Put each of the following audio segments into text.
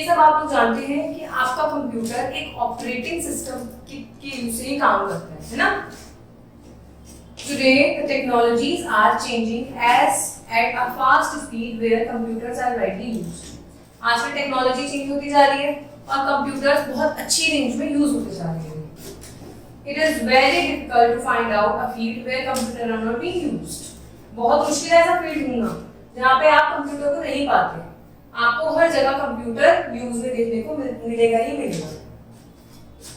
ये सब आप लोग जानते हैं कि आपका कंप्यूटर एक ऑपरेटिंग सिस्टम के यूज से ही काम करता है ना। Today, the technologies are changing at a fast speed where computers are widely used. आजकल टेक्नोलॉजी चेंज होती जा रही है और कंप्यूटर्स बहुत अच्छी रेंज में यूज होते जा रहे हैं। It is very difficult to find out a field where computer are not being used. बहुत मुश्किल है ऐसा फील्ड ढूंढना जहाँ पे आप कंप्यूटर को नहीं पाते। आपको हर जगह कंप्यूटर यूज में देखने को मिलेगा ही मिलेगा।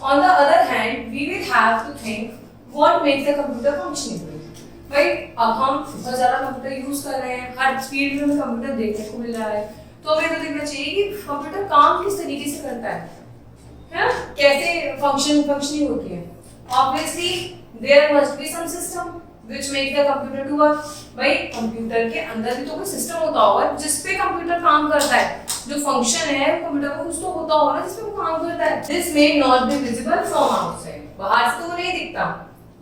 On the other hand, we will have to think what makes the computer functionable. भाई अब हम बहुत ज्यादा कंप्यूटर यूज कर रहे हैं, हर फील्ड में हमें कंप्यूटर देखने को मिल रहा है, तो हमें तो देखना चाहिए कि कंप्यूटर काम किस तरीके से करता है कैसे फंक्शनिंग होती है। Obviously, there must be some system which make the computer to work. भाई कंप्यूटर के अंदर भी तो कोई सिस्टम होता होगा जिस पे कंप्यूटर काम करता है, जो फंक्शन है कंप्यूटर का कुछ तो होता होगा ना जिस पे वो काम करता है। This may not be visible from outside. बाहर से तो वो नहीं दिखता।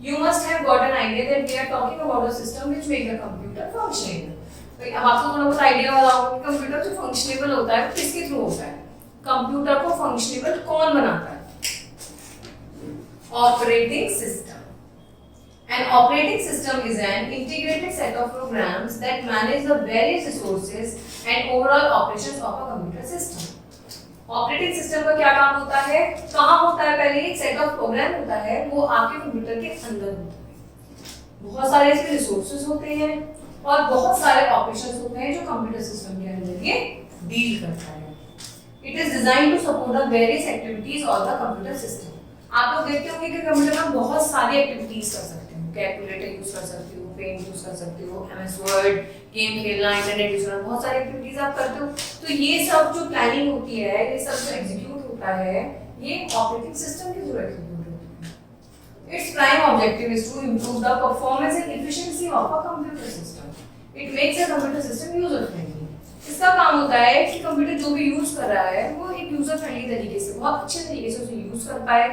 You must have got an idea that we are talking about a system which make the computer functionable. भाई अब आपको थोड़ा बहुत आइडिया वाला होगा कि कंप्यूटर जो फंक्शनेबल होता है किसके थ्रू होता है, कंप्यूटर को फंक्शनेबल कौन बनाता है? Operating system. An operating system is an integrated set of programs that manage the various resources and overall operations of a computer system. Operating system का क्या काम होता है, कहाँ होता है? पहले एक सेट ऑफ प्रोग्राम होता है, वो आपके कंप्यूटर के अंदर होता है। बहुत सारे इसमें रिसोर्सेज होते हैं और बहुत सारे ऑपरेशंस होते हैं जो कंप्यूटर सिस्टम के अंदर ये डील करता है। It is designed to support the various activities of the computer system. आप लोग देखते होंगे कि कंप्यूटर में बहुत सारी एक्टिविटीज कर सकते हो, कैलकुलेटर यूज कर सकते हो, पेंट यूज कर सकते हो, एमएस वर्ड, गेम खेलना, इंटरनेट यूज करना, बहुत सारी एक्टिविटीज आप करते हो। तो ये सब जो प्लानिंग होती है, ये सब जो एग्जीक्यूट होता है, ये ऑपरेटिंग सिस्टम के थ्रू एग्जीक्यूट होता है। Its prime objective is to improve the performance and efficiency of a computer system. It makes a computer system user friendly. इसका काम होता है कि कंप्यूटर जो भी यूज कर रहा है वो एक यूजर फ्रेंडली तरीके से, बहुत अच्छे तरीके से उसे यूज कर पाए,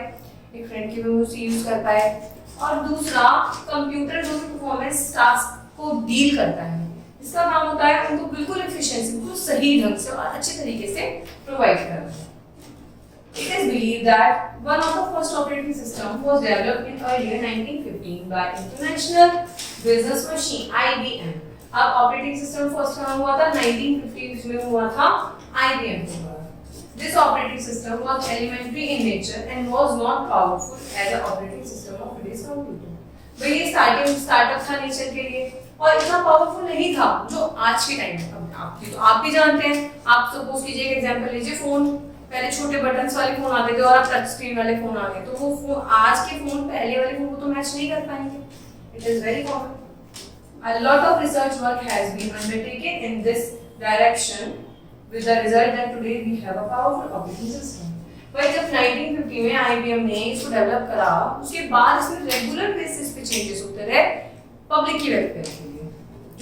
एक फ्रेंड की वे उसे यूज कर पाए। और दूसरा, कंप्यूटर जो भी परफॉर्मेंस टास्क को डील करता है, इसका काम होता है उनको बिल्कुल एफिशिएंसी, बिल्कुल सही ढंग से और अच्छे तरीके से प्रोवाइड करना। It is believed that one of the first operating system was developed in earlier 1915 by International Business Machine (IBM). अब ऑपरेटिंग सिस्टम फर्स्ट कहाँ हुआ था? 1915 में हुआ था, IBM के द्वारा। This operating system was elementary in nature and was not powerful as the operating system of today's computer. भाई ये स्टार्टअप था नेचर के लिए और इतना पावरफुल नहीं था जो आज के टाइम में। आप भी जानते हैं, आप सपोज कीजिए एक एग्जांपल लीजिए, फोन पहले छोटे बटन्स वाले फोन आते थे और अब टच स्क्रीन वाले फोन आ गए, तो वो फोन आज के फोन पहले वाले फोन को तो मैच नहीं कर पाएंगे। It is very common. A lot of research work has been undertaken in this direction with the result that today we have a powerful operating system. भाई जब 1950 में IBM ने इसको डेवलप करा, उसके बाद इसमें रेगुलर बेसिस पे चेंजेस होते रहे पब्लिक की वेलफेयर के लिए।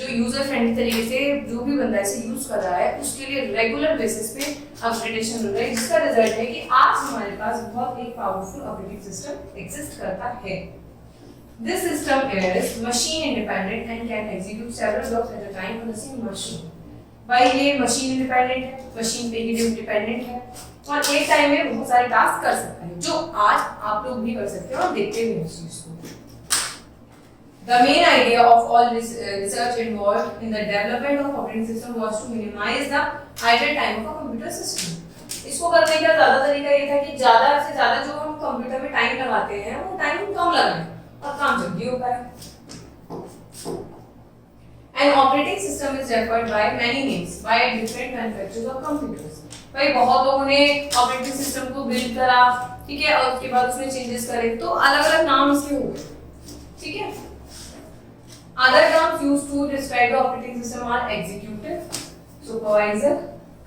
जो यूजर फ्रेंडली तरीके से जो भी बंदा इसे यूज कर रहा है उसके लिए रेगुलर बेसिस पे अपग्रेडेशन हो रहा है, जिसका रिजल्ट है कि आज हमारे पास बहुत एक पावरफुल ऑपरेटिंग सिस्टम एग्जिस्ट करता है। This system is machine independent and can execute several jobs at a time on the same machine. भाई ये मशीन इंडिपेंडेंट है, मशीन पे ही डिपेंडेंट है और एक टाइम में बहुत सारे टास्क कर सकता है, जो आज आप लोग भी कर सकते हैं और देखते भी हैं इस चीज को। The main idea of all this research involved in the development of operating system was to minimize the idle time of a computer system. इसको करने का ज्यादा तरीका ये था कि ज्यादा से ज्यादा जो हम कंप्यूटर में टाइम लगाते हैं वो टाइम कम लगाएं और काम जल्दी हो पाए। An operating system is referred by many names by different manufacturers of computers. भाई बहुत लोगों ने ऑपरेटिंग सिस्टम को बिल्ड करा, ठीक है, और उसके बाद उसमें चेंजेस करे, तो अलग अलग नाम इसके हो गए, ठीक है। Other terms used to describe the operating system are executive, supervisor,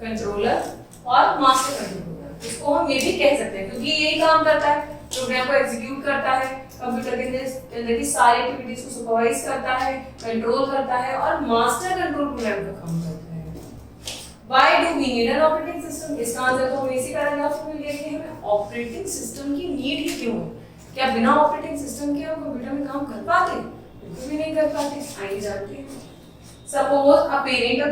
controller और master controller। इसको हम ये भी कह सकते हैं क्योंकि यही काम करता है, प्रोग्राम को एग्जीक्यूट करता है, कंप्यूटर के अंदर की सारी एक्टिविटीज को सुपरवाइज करता है, कंट्रोल करता है और मास्टर कंट्रोल प्रोग्राम का काम करता है। Why do we need an operating system? इसका आंसर तो हमें इसी पैराग्राफ में मिल गया कि हमें ऑपरेटिंग सिस्टम की नीड ही क्यों है। क्या बिना ऑपरेटिंग सिस्टम के हम कंप्यूटर में काम कर पाते? बिल्कुल भी नहीं कर पाते। आइए जानते हैं। Suppose a parent or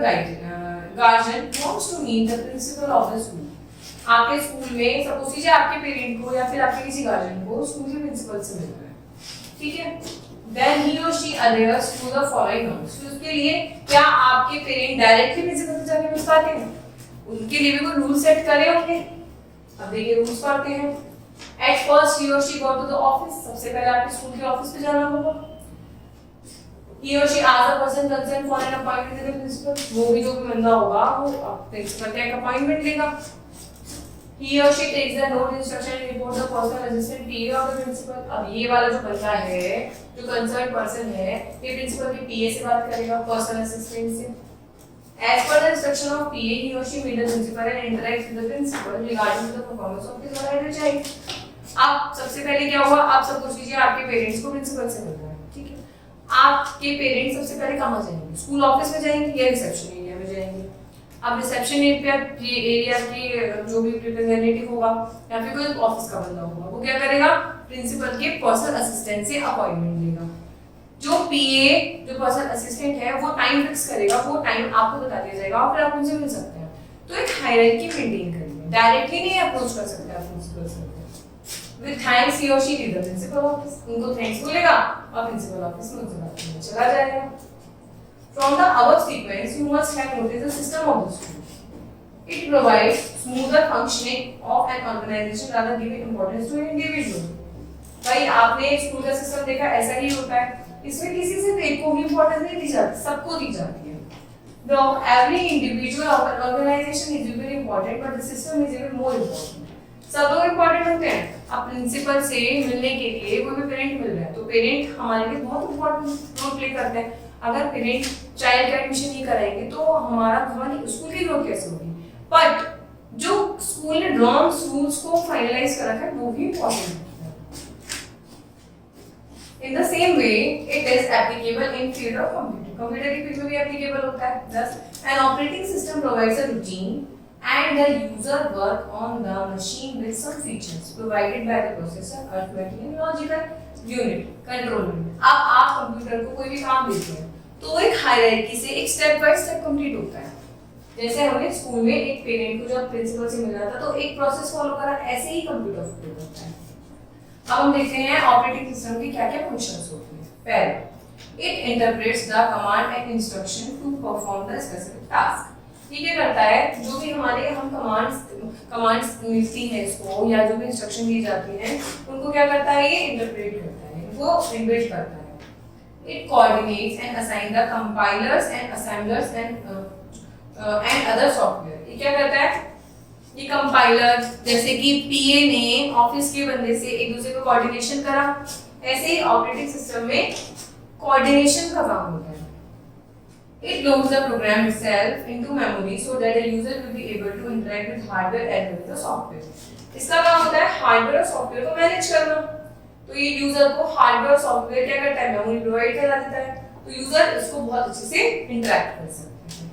guardian wants to meet the principal of the school. आपके स्कूल में सपोज कीजिए आपके पेरेंट को या फिर आपके किसी गार्जियन को स्कूल के प्रिंसिपल से मिलना है, ठीक है, देन ही और she adheres to the following norms। तो उसके लिए क्या आपके पेरेंट डायरेक्टली प्रिंसिपल से जाके मिल पाते हैं? उनके लिए भी कोई रूल सेट करे होंगे। अब देखिए रूल्स पढ़ते हैं। At first he or she go to the office। सबसे पहले आपके स्कूल के ऑफिस पे जाना होगा। He or she asks a person concerned for an appointment with the principal। वो भी जो भी बंदा होगा वो प्रिंसिपल का एक अपॉइंटमेंट लेगा। He or she takes the note instruction and report the personal assistant PA of the principal। अब ये वाला जो बंदा है, जो कंसर्न पर्सन है, ये प्रिंसिपल के PA से बात करेगा, पर्सनल असिस्टेंट से। As per the instruction of PA, he or she meet the principal and interacts with the principal regarding the performance of his or her child। अब सबसे पहले क्या हुआ? आप सब कुछ कीजिए, आपके पेरेंट्स को प्रिंसिपल से मिलना है, ठीक है। आपके पेरेंट्स सबसे पहले कहाँ जाएंगे? स्कूल ऑफिस में जाएंगे या रिसेप्शन एरिया में जाएंगे? अब रिसेप्शन एरिया के जो भी रिप्रेजेंटेटिव होगा या फिर कोई ऑफिस का बंदा होगा, वो क्या करेगा? प्रिंसिपल के पर्सनल असिस्टेंट से अपॉइंटमेंट लेगा। जो पीए, जो पर्सनल असिस्टेंट है, वो टाइम फिक्स करेगा, वो टाइम आपको बता दिया जाएगा और फिर आप उनसे मिल सकते हैं। तो एक हायरार्की मेंटेन करेंगे, डायरेक्टली नहीं अप्रोच कर सकते आप प्रिंसिपल से। विद थैंक्स ही और she leave the principal office. उनको थैंक्स बोलेगा और प्रिंसिपल ऑफिस में उनसे बात करने चला जाएगा। From the above sequence, you must have noticed the system of the school. It provides smoother functioning of an organization rather giving importance to an individual। भाई आपने स्कूल का सिस्टम देखा, ऐसा ही होता है। इसमें किसी से एक को भी इंपॉर्टेंस नहीं दी जाती, सबको दी जाती है। The every individual of an organization is very important, but the system is even more important। सब लोग इंपॉर्टेंट होते हैं। अब प्रिंसिपल से मिलने के लिए कोई भी पेरेंट मिल रहा है, तो पेरेंट हमारे लिए बहुत इंपॉर्टेंट रोल प्ले करते हैं। अगर पेरेंट चाइल्ड का एडमिशन नहीं कराएंगे तो हमारी स्कूल की ग्रोथ कैसे होगी? बट जो स्कूल ने नॉर्म्स रूल्स को फाइनलाइज कर रखा है वो भी इंपॉर्टेंट है। In the same way it is applicable in field of computer. Computer की फील्ड में भी एप्लीकेबल होता है। Thus N operating system provides a routine and the user work on the machine with some features provided by the processor, arithmetic and logical unit, control unit। अब आप computer को कोई भी काम देते हैं तो एक हायरार्की से एक स्टेप बाय स्टेप कंप्लीट होता है। जैसे हमने स्कूल में एक पेरेंट को जब प्रिंसिपल से मिला था तो एक प्रोसेस फॉलो करा, ऐसे ही कंप्यूटर फॉलो करता है। अब हम देखते हैं ऑपरेटिंग सिस्टम की क्या-क्या फंक्शंस होती हैं। पहले, it interprets the command and instruction to perform the specific task। ये क्या करता है? जो भी हमारे हम कमांड्स मिलती हैं इसको या जो भी इंस्ट्रक्शन दी जाती हैं उनको क्या करता है? ये इंटरप्रेट करता है, इनको इनबिल्ट करता है। It coordinates and assigns the compilers and assemblers and other software। ये क्या करता है? ये कंपाइलर, जैसे कि पीए ने ऑफिस के बंदे से एक दूसरे को कोऑर्डिनेशन करा, ऐसे ही ऑपरेटिंग सिस्टम में कोऑर्डिनेशन का काम होता है। It loads the program itself into memory so that the user will be able to interact with hardware as well as the software। इसका काम होता है हार्डवेयर और सॉफ्टवेयर को मैनेज करना। तो ये यूजर को हार्डवेयर और सॉफ्टवेयर क्या करता है? मेमोरी प्रोवाइड करा देता है, तो यूजर इसको बहुत अच्छे से इंटरेक्ट कर सकते हैं।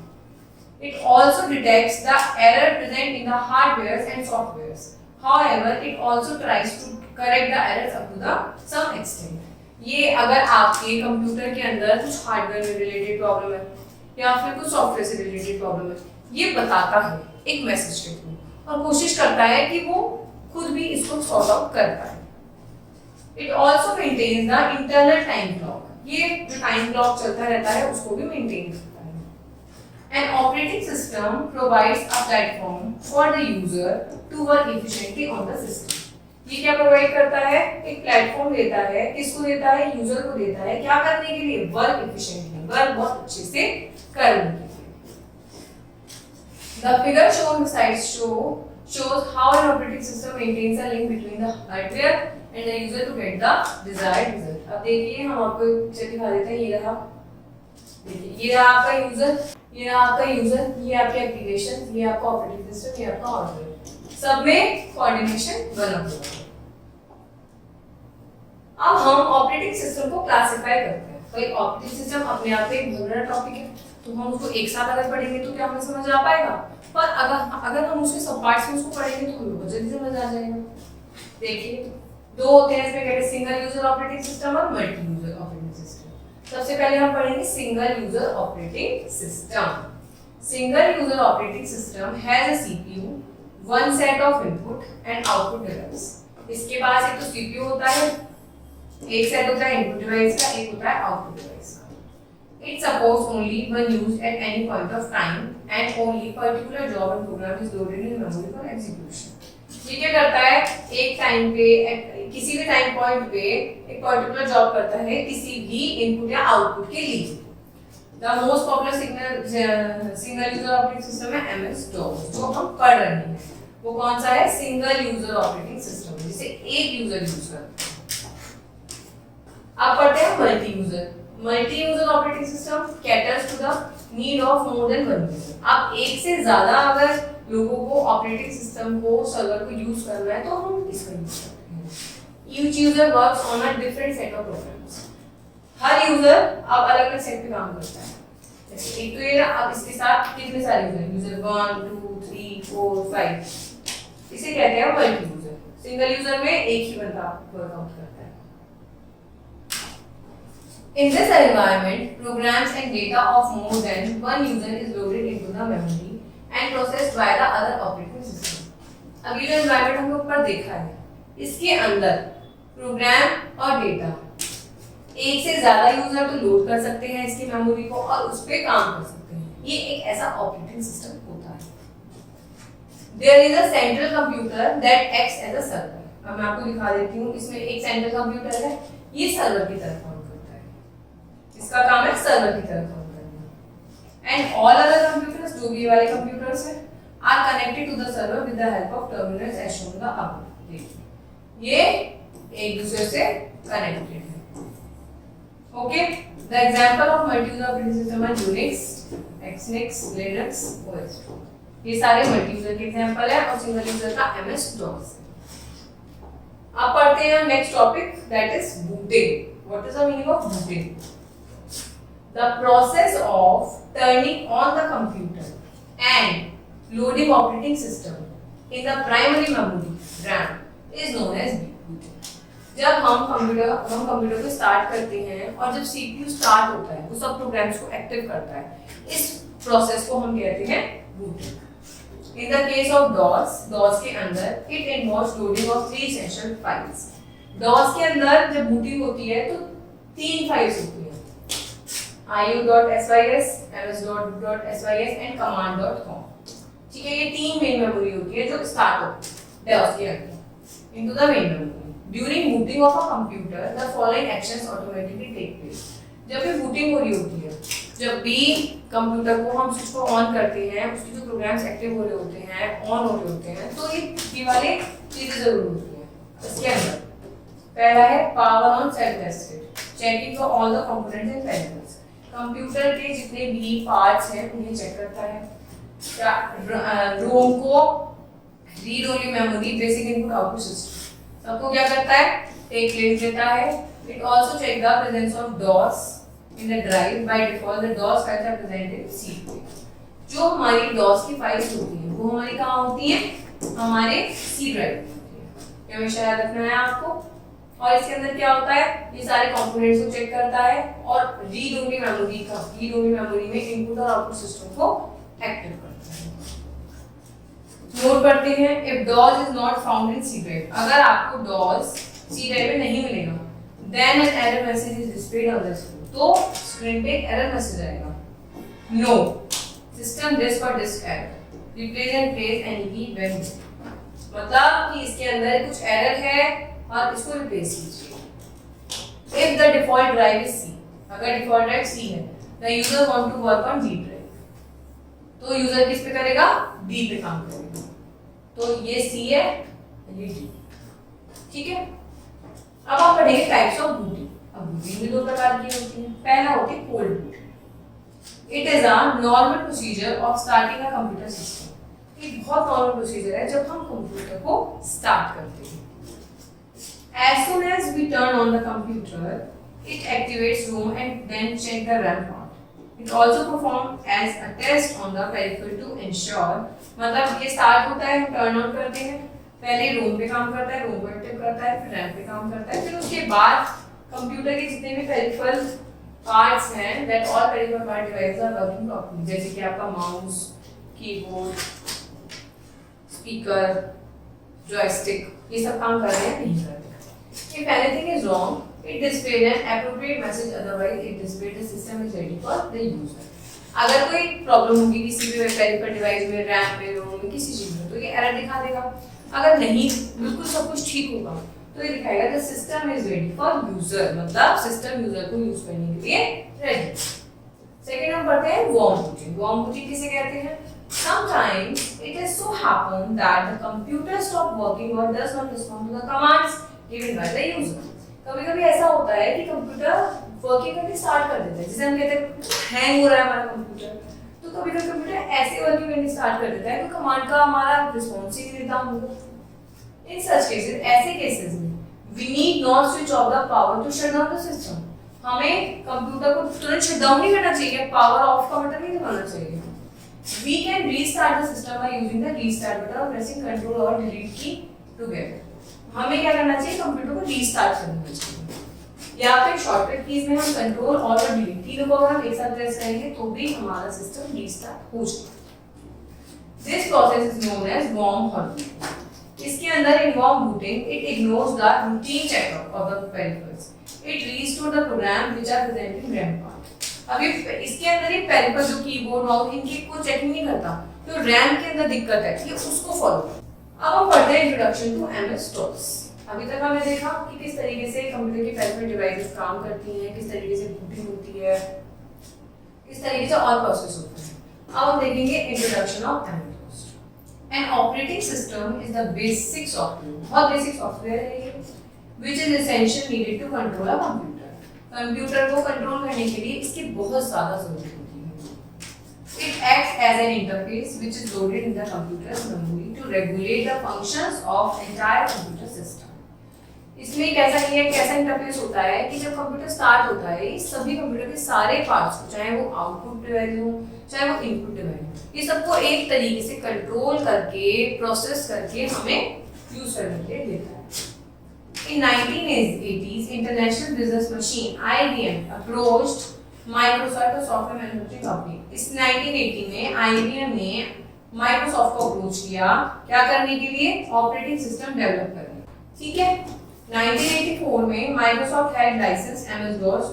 It also detects the error present in the hardware and softwares। However, it also tries to correct the errors up to the some extent। ये अगर आपके कंप्यूटर के अंदर कुछ हार्डवेयर में रिलेटेड प्रॉब्लम है या फिर कुछ सॉफ्टवेयर से रिलेटेड प्रॉब्लम है, ये बताता है एक मैसेज के थ्रू और कोशिश करता है कि वो खुद भी इसको सॉर्ट आउट कर पाए। It also maintains the internal time clock. ये जो टाइम क्लॉक चलता रहता है उसको भी मेंटेन करता है। An operating system provides a platform for the user to work efficiently on the system. ये क्या प्रोवाइड करता है? एक प्लेटफॉर्म देता है। किसको देता है? यूजर को देता है। क्या करने के लिए? वर्क एफिशिएंटली, वर्क बहुत अच्छे से करने के लिए। The figure shown beside shows how an operating system maintains a link between the hardware and the user to get the desired result। अब देखिए हम आपको पिक्चर दिखा देते हैं। ये रहा, देखिए ये रहा आपका यूजर, ये रहा आपका यूजर, ये आपके एप्लीकेशन, ये आपका ऑपरेटिंग सिस्टम, ये आपका हार्डवेयर, सब में कोऑर्डिनेशन बना हुआ है। अब हम ऑपरेटिंग सिस्टम को क्लासिफाई करते हैं। तो एक ऑपरेटिंग सिस्टम अपने आप में एक बहुत बड़ा टॉपिक है, तो हम उसको एक साथ अगर पढ़ेंगे तो क्या हमें समझ आ पाएगा? पर अगर हम उसके सब पार्ट्स में उसको पढ़ेंगे तो हमें बहुत जल्दी समझ आ जाएगा। देखिए दो होते हैं इसमें, कहते हैं सिंगल यूजर ऑपरेटिंग सिस्टम और मल्टी यूजर ऑपरेटिंग सिस्टम। सबसे पहले हम पढ़ेंगे single user operating system. Single user operating system has a CPU, one set of input and output device. इसके पास एक तो सीपीयू होता है, एक सेट होता है इनपुट डिवाइस का, एक होता है आउटपुट डिवाइस का। It supports only when used at any point of time and only particular job and program is loaded in memory for execution. ये क्या करता है, एक टाइम पे किसी भी टाइम पॉइंट पे एक पर्टिकुलर जॉब करता है किसी भी इनपुट या आउटपुट के लिए। The most popular single user operating system है MS-DOS, जो हम पढ़ रहे हैं। वो कौन सा है, सिंगल यूजर ऑपरेटिंग सिस्टम, जिसे एक यूजर यूज करता है। अब पढ़ते हैं multi user. Multi user operating system caters to the need of more than one user. अब एक से ज्यादा अगर लोगों को ऑपरेटिंग सिस्टम को, सर्वर को यूज करना है तो हम इसका यूज करते हैं। Each user works on a different set of programs. हर यूजर अब अलग अलग सेट पे काम करता है। जैसे एक तो ये, अब इसके साथ कितने सारे यूजर, यूजर 1 2 3 4 5, इसे कहते हैं मल्टी यूजर। सिंगल यूजर में एक ही बंदा वर्कआउट करता है। In this environment, programs and data of more than one user is loaded into the memory and processed by the other operating system. अब ये जो environment हमने ऊपर देखा है, इसके अंदर प्रोग्राम और डेटा एक से ज्यादा यूजर तो लोड कर सकते हैं इसकी मेमोरी को और उस पे काम कर सकते हैं। ये एक ऐसा ऑपरेटिंग सिस्टम होता है। There is a central computer that acts as a server. अब मैं आपको दिखा देती हूँ, इसमें एक सेंट्रल कंप्यूटर है, ये सर्वर की तरह काम करता है। इसका काम है सर्वर की तरह काम करना। एंड ऑल अदर कंप्यूटर्स, जो भी वाले कंप्यूटर्स हैं, are connected to the server with the help of terminals as shown the above. देखिए ये एक दूसरे से कनेक्टेड है। Okay, the example of multi user operating system are Unix, Xenix, Linux, OS. ये सारे मल्टी यूजर के एग्जांपल है और सिंगल यूजर का MS-DOS। अब पढ़ते हैं next topic, that is booting. What is the meaning of booting? The process of turning on the computer and loading operating system in the primary memory RAM is known as booting. जब हम computer को start करते हैं और जब CPU start होता है, वो सब प्रोग्राम्स को एक्टिव करता है, इस प्रोसेस को हम कहते हैं booting. In the case of DOS के अंदर it involves loading of 3 essential files. DOS के अंदर जब बूटिंग होती है तो 3 फाइल्स होती है, IO.sys, ms.sys and command.com। ठीक है, ये 3 मेन मेमोरी होती है जो स्टार्ट होती है DOS के अंदर into the main memory. During booting of a computer, the following actions automatically take place. जब भी बूटिंग हो रही होती है, जब भी कंप्यूटर को हम स्विच को ऑन करते हैं, उसके जो प्रोग्राम्स एक्टिव हो रहे होते हैं, ऑन हो रहे होते हैं, तो ये वाले चीजें जरूर होती हैं। इसके अंदर पहला है power on self tested, checking for all the components and parameters. Computer के जितने भी पार्ट्स हैं उन्हें चेक करता है। रोम को read only memory, basic input output system, सबको क्या करता है, एक प्लेस देता है। It also check the presence of DOS in the drive. By default the DOS files are present in C। जो हमारी DOS की फाइल्स होती हैं वो हमारी कहाँ होती हैं, हमारे C ड्राइव में होती है। ये हमेशा याद रखना है आपको। और इसके अंदर क्या होता है, ये सारे कंपोनेंट्स को चेक करता है और रीड ओनली मेमोरी में इनपुट और आउटपुट सिस्टम को एक्टिव करता है। नोट करते हैं, if DOS is not found in C drive, अगर आपको DOS C ड्राइव में नहीं मिलेगा, then an error message is displayed on the screen, तो स्क्रीन पे एरर मैसेज आएगा, नो सिस्टम डिस्क और disk error, replace and place any key when, मतलब कि इसके अंदर कुछ एरर है और इसको रिप्लेस कीजिए। If the default drive is C, अगर डिफॉल्ट ड्राइव C है, the user want to work on D drive, तो यूजर किस पे करेगा, D पे काम करेगा। तो ये C है, ये D, ठीक है। अब आप पढ़ेंगे टाइप्स ऑफ बूटिंग। अब बूटिंग भी 2 प्रकार की होती है। पहला होती है cold boot. It is a normal procedure of starting a computer system. ये बहुत नॉर्मल प्रोसीजर है जब हम कंप्यूटर को स्टार्ट करते हैं। As soon as we turn on the computer, it activates ROM and then check the RAM part. It also performs as a test on the peripheral to ensure, मतलब ये start होता है, हम turn on करते हैं, पहले रोम पे काम करता है, रोम को एक्टिव करता है, फिर रैम पे काम करता है, फिर उसके बाद कंप्यूटर के जितने भी पेरिफेरल पार्ट्स हैं, that all peripheral part devices are working properly, जैसे कि आपका माउस, कीबोर्ड, स्पीकर, जॉयस्टिक, ये सब काम कर रहे हैं नहीं कर रहे। If anything is wrong, it displays an appropriate message, otherwise it displays the system is ready for the user. अगर कोई प्रॉब्लम होगी किसी भी पेरिफेरल डिवाइस में, रैम में, रोम में, किसी चीज में, तो ये एरर दिखा देगा। अगर नहीं, बिल्कुल सब कुछ ठीक होगा, तो ये दिखाएगा the system is ready for user, मतलब सिस्टम यूजर को यूज करने के लिए रेडी। सेकंड हम पढ़ते हैं वार्म बूटिंग। वार्म बूटिंग किसे कहते हैं? Sometimes it is so happen that the computer stop working or does not respond to the commands given by the user. कभी-कभी ऐसा होता है कि कंप्यूटर वर्किंग करके स्टार्ट कर देता है, जिसे हम कहते हैं हैंग हो रहा है हमारा कंप्यूटर, तो कभी-कभी कंप्यूटर ऐसे वर्किंग करके स्टार्ट कर देता है तो कमांड का हमारा रिस्पॉन्स ही नहीं देता हमको। In such cases, ऐसे केसेस में we need not switch off the power to shut down the system. हमें कंप्यूटर को तुरंत शट डाउन नहीं करना चाहिए, पावर ऑफ का बटन नहीं दबाना चाहिए। We can restart the system by using the restart button or pressing Ctrl और Delete key together. हमें क्या करना चाहिए? कंप्यूटर को रीस्टार्ट करना चाहिए, या फिर शॉर्टकट कीज में हम कंट्रोल और डिलीट की को अगर हम एक साथ प्रेस करेंगे तो भी हमारा सिस्टम रीस्टार्ट हो जाएगा। This process is known as warm booting. इसके अंदर in warm booting it ignores the routine checkup of the peripherals, it restore the program which are present in RAM part. अभी इसके अंदर ये पेरिफेरल जो keyboard mouse इनकी कोई checking नहीं करता, तो रैम के अंदर दिक्कत है कि उसको फॉलो करता। अब हम पढ़ते हैं इंट्रोडक्शन टू MS-DOS। अभी तक हमने देखा कि किस तरीके से कंप्यूटर की पेरिफेरल डिवाइसेस काम करती हैं, किस तरीके से बूटिंग होती है, किस तरीके से और प्रोसेस होता है। अब हम देखेंगे introduction of MS-DOS। An operating system is the basic software, बहुत बेसिक सॉफ्टवेयर है ये, which is essential needed to control a computer. Computer को कंट्रोल करने के लिए इसकी बहुत ज्यादा जरूरत होती है। It acts as an interface which is loaded in the computer's memory to regulate the functions of entire computer system. इसमें कैसा इंटरफेस होता है कि जब कंप्यूटर स्टार्ट होता है, सभी कंप्यूटर के सारे पार्ट्स, चाहे वो आउटपुट डिवाइस हो, चाहे वो इनपुट डिवाइस हो, ये सबको एक तरीके से कंट्रोल करके, प्रोसेस करके हमें यूज करने के लिए देता है। In 1980s, International Business Machine (IBM) approached Microsoft, a software manufacturing company. इस 1980 में IBM ने Microsoft को अप्रोच किया, क्या करने के लिए? ऑपरेटिंग सिस्टम डेवलप करने। ठीक है। 1984 में Microsoft had licensed MS-DOS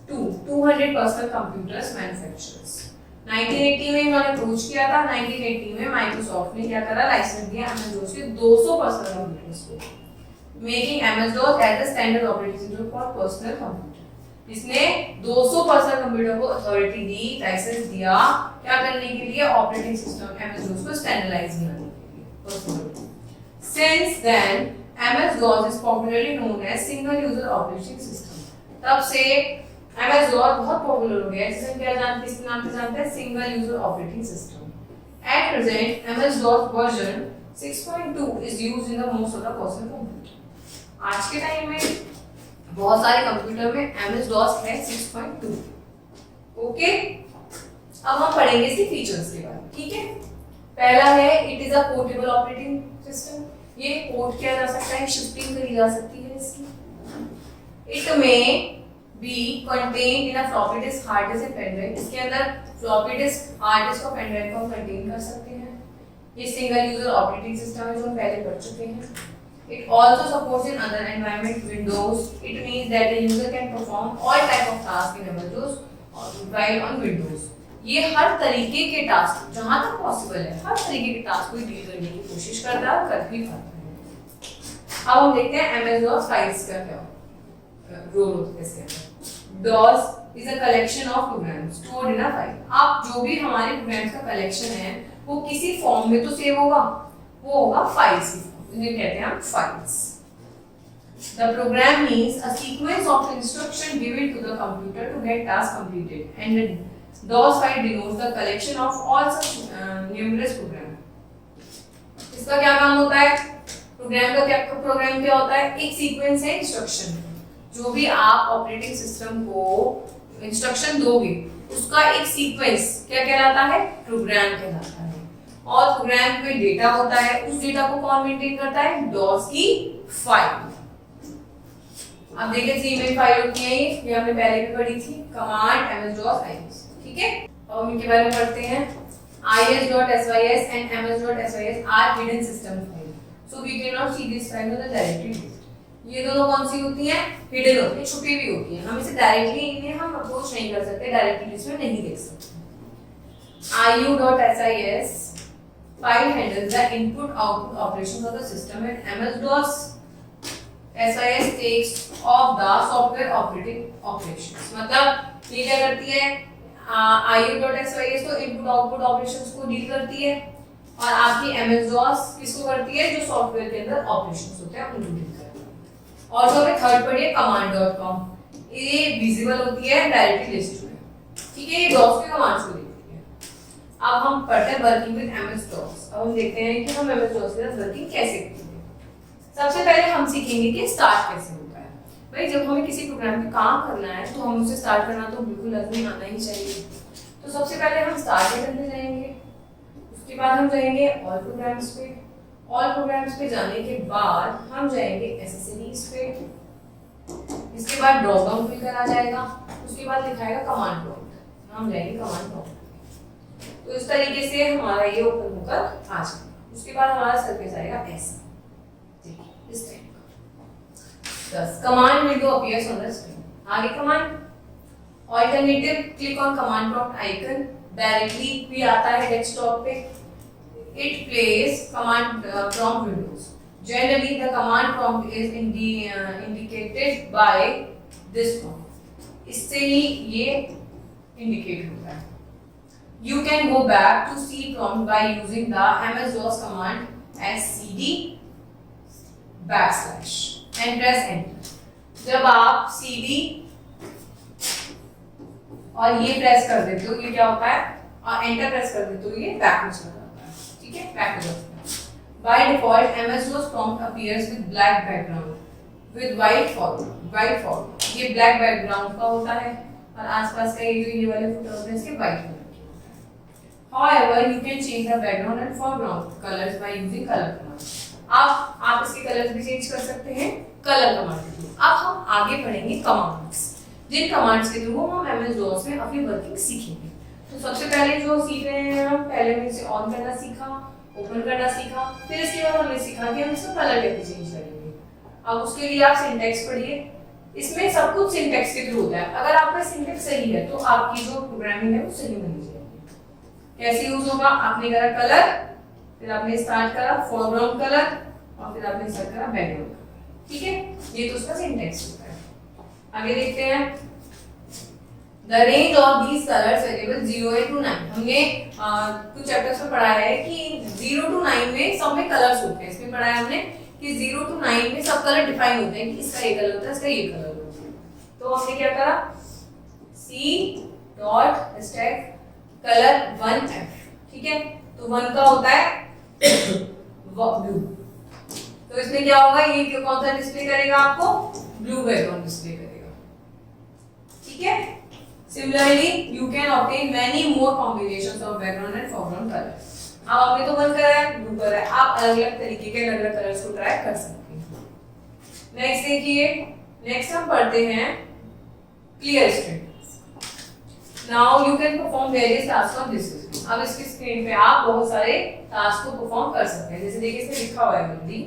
to 200 personal computers manufacturers. 1980 में इन्होंने अप्रोच किया था, 1980 में Microsoft ने क्या करा? लाइसेंस दिया MS-DOS के 200 पर्सनल कंप्यूटर्स को, making MS-DOS as the standard operating system for personal computer. इसने 200 पर्सनल कंप्यूटर को अथॉरिटी दी, लाइसेंस दिया, क्या करने के लिए? ऑपरेटिंग सिस्टम MS-DOS को स्टैंडर्डाइज करने के लिए personal. Since then MS-DOS is popularly known as single user operating system. तब से MS-DOS बहुत पॉपुलर हो गया है, जिसे क्या जानते हैं, इसके नाम से जानते हैं single user operating system. At present MS-DOS version 6.2 is used in the most of the personal computer. आज के टाइम में बहुत सारे कंप्यूटर में MS-DOS है 6.2। ओके, अब हम पढ़ेंगे इसके फीचर्स के बारे में। ठीक है, पहला है it is a portable operating system. ये पोर्ट किया जा सकता है, शिफ्टिंग करी जा सकती है इसकी। It may be contain in a floppy disk, hard disk and pen drive. इसके अंदर फ्लॉपी डिस्क, हार्ड डिस्क और पेन ड्राइव को हम कंटेन कर सकते हैं। ये सिंगल यूजर ऑपरेटिंग सिस्टम है जो हम पहले पढ़ चुके हैं। It also supports in other environment Windows. It means that the user can perform all type of tasks in MS-DOS while on Windows. ये हर तरीके के टास्क जहाँ तक पॉसिबल है, हर तरीके के टास्क को डील करने की कोशिश करता है और कर भी पाता है। अब हम देखते हैं MS-DOS फाइल्स का क्या रोल होता है इसके अंदर। DOS is a collection of programs stored in a file. आप जो भी हमारे प्रोग्राम्स का कलेक्शन है वो किसी फॉर्म में तो सेव होगा, वो होगा फाइल्स की फॉर्म, इन्हें कहते हैं हम files. The program means a sequence of instruction given to the computer to get task completed, and the DOS file denotes the collection of all such numerous program. इसका क्या काम होता है? प्रोग्राम क्या होता है? एक सीक्वेंस है इंस्ट्रक्शन, जो भी आप ऑपरेटिंग सिस्टम को इंस्ट्रक्शन दोगे उसका एक सीक्वेंस क्या कहलाता है? प्रोग्राम कहलाता है। और प्रोग्राम में डेटा होता है, उस डेटा को कौन मेंटेन करता है? DOS की फाइल। अब देखिए 3 मेन फाइल होती है, ये हमने पहले भी पढ़ी थी, कमांड MS-DOS फाइल्स। ठीक है, अब हम इनके बारे में पढ़ते हैं। is.sys and ms.sys are hidden system file, so we cannot see this file on the directory list. ये दोनों कौन सी होती हैं? हिडन होती है, छुपी हुई होती है, हम इसे डायरेक्टली इन्हें हम अप्रोच नहीं कर सकते, डायरेक्टली लिस्ट में नहीं देख सकते। iu.sis file handles the input output operations of the system and ms.sys takes of the software operating operations। मतलब ये क्या करती है? iu.sys तो इनपुट आउटपुट ऑपरेशंस को डील करती है और आपकी ms.dos किसको करती है? जो सॉफ्टवेयर के अंदर ऑपरेशंस होते हैं उनको डील करती है। और जो हमें थर्ड पढ़ी है command.com, ये विजिबल होती है डायरेक्टली लिस्ट में, ठीक है, ये डॉस के कमांड्स को देखती है। अब हम पढ़ते हैं वर्किंग विद ms.dos। अब हम देखते हैं कि हम ms.dos के साथ वर्किंग कैसे करते हैं। सबसे पहले हम सीखेंगे कि स्टार्ट कैसे होता है। भाई जब हमें किसी प्रोग्राम पे काम करना है तो हम उसे स्टार्ट करना तो बिल्कुल लाजमी आना ही चाहिए। तो सबसे पहले हम स्टार्ट बटन पे जाएंगे, उसके बाद हम जाएंगे ऑल प्रोग्राम्स पे, ऑल प्रोग्राम्स पे जाने के बाद हम जाएंगे एसेसरीज पे, इसके बाद ड्रॉप डाउन फिल्टर आ जाएगा, उसके बाद लिखाएगा कमांड प्रॉम्प्ट, हम जाएंगे कमांड प्रॉम्प्ट। तो इस तरीके से हमारा ये ओपन होकर आ जाएगा। उसके बाद हमारा सरफेस आएगा ऐसा, इस टाइप का। Thus, command window appears on the screen. आगे command alternative click on command prompt icon, directly भी आता है desktop पे। It plays command prompt windows. Generally, the command prompt is indicated by this prompt. इससे ही ये indicate होता है। You can go back to C prompt by using the ms.dos command as cd \/ and press enter। जब आप cd और ये press कर देते हो, ये क्या होता है, और एंटर प्रेस कर देते हो, ये बैक में चला जाता है, ठीक है, बैक हो जाता है। By default, ms.dos prompt appears with black background with white foreground। ये black background का होता है और आसपास का ये वाले फुटर्स में इसके white कलर के होता है। However, you can change the background and foreground colors by using color command। आप इसके कलर्स भी चेंज कर सकते हैं कलर कमांड के थ्रू। अब हम आगे पढ़ेंगे कमांड्स, जिन कमांड्स के थ्रू हम ms.dos में अपनी वर्किंग सीखेंगे। तो सबसे पहले जो सीख रहे हैं हम, पहले में इसे ऑन करना सीखा, ओपन करना सीखा, फिर इसके बाद हमने सीखा कि हम इसका कलर कैसे चेंज करेंगे। अब उसके लिए आप सिंटैक्स पढ़िए, इसमें सब कुछ सिंटैक्स के थ्रू होता है। अगर आपका सिंटैक्स सही है तो आपकी जो प्रोग्रामिंग है वो सही बनी जाएगी। कैसे यूज होगा? आपने करा कलर, फिर आपने स्टार्ट करा फोरग्राउंड कलर और फिर आपने स्टार्ट करा बैकग्राउंड कलर, ठीक है, ये तो उसका सिंटैक्स होता है। आगे देखते हैं, the range of these colours variable 0 to 9। हमने कुछ चैप्टर्स में पढ़ा है कि 0 to 9 में सब में कलर्स होते हैं। इसमें पढ़ा है हमने कि 0 to 9 में सब कलर डिफाइन होते हैं कि इसका ये कलर होता है, इसका ये कलर होता है। तो हमने क्या करा, c.stack color 1f, ठीक है, तो 1 का होता है ब्लू, तो इसमें क्या होगा, ये कौन सा डिस्प्ले करेगा, आपको ब्लू बैकग्राउंड डिस्प्ले करेगा, ठीक है। Similarly you can obtain many more combinations of background and foreground colour. अब आपने तो 1 करा है, ब्लू करा है, आप अलग अलग तरीके के अलग अलग कलर्स को ट्राई कर सकते हैं। नेक्स्ट देखिए, नेक्स्ट हम पढ़ते हैं clear statements. Now you can perform various task on this system. अब इसकी स्क्रीन पे आप बहुत सारे टास्क को परफॉर्म कर सकते हैं। जैसे देखिए इसमें लिखा हुआ है हिंदी,